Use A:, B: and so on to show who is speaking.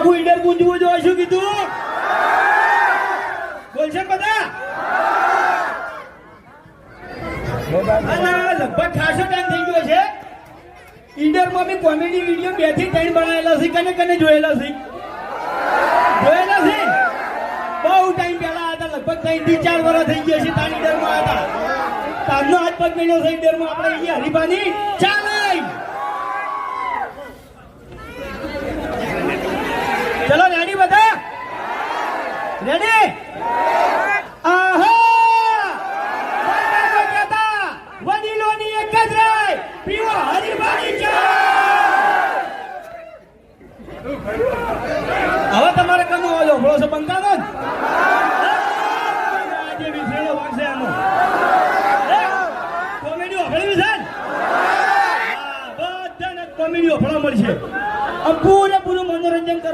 A: આખું ઈડર ગુંજવું જોઈએ શું કીધું બોલશે બધા લગભગ ખાસો ટાઈમ થઈ ગયો છે ઈડરમાં બી કોમેડી વિડીયો 2 થી 3 બનાવેલા છે કને જોયેલા છે બહુ ટાઈમ પહેલા હતા લગભગ 3 થી 4 વર્ષ થઈ ગયા છે તાર ઈડરમાં હતા તારનો હાથ પગ મેળ્યો છે ઈડરમાં આપણે અહીંયા હરીફાની ચાલે ચલો રેડી બધા રેડી વડીલોની એક જ રાય પીવો હરીફાની ચા હવે તમારે કનો આવ્યો ભળો છો બંકાનો આજે વિસરેલો વાગશે આનો કોમેડી ઓફળી છે બધાને કોમેડી ઓફળા મળશે પૂરેપૂરું મનોરંજન કરો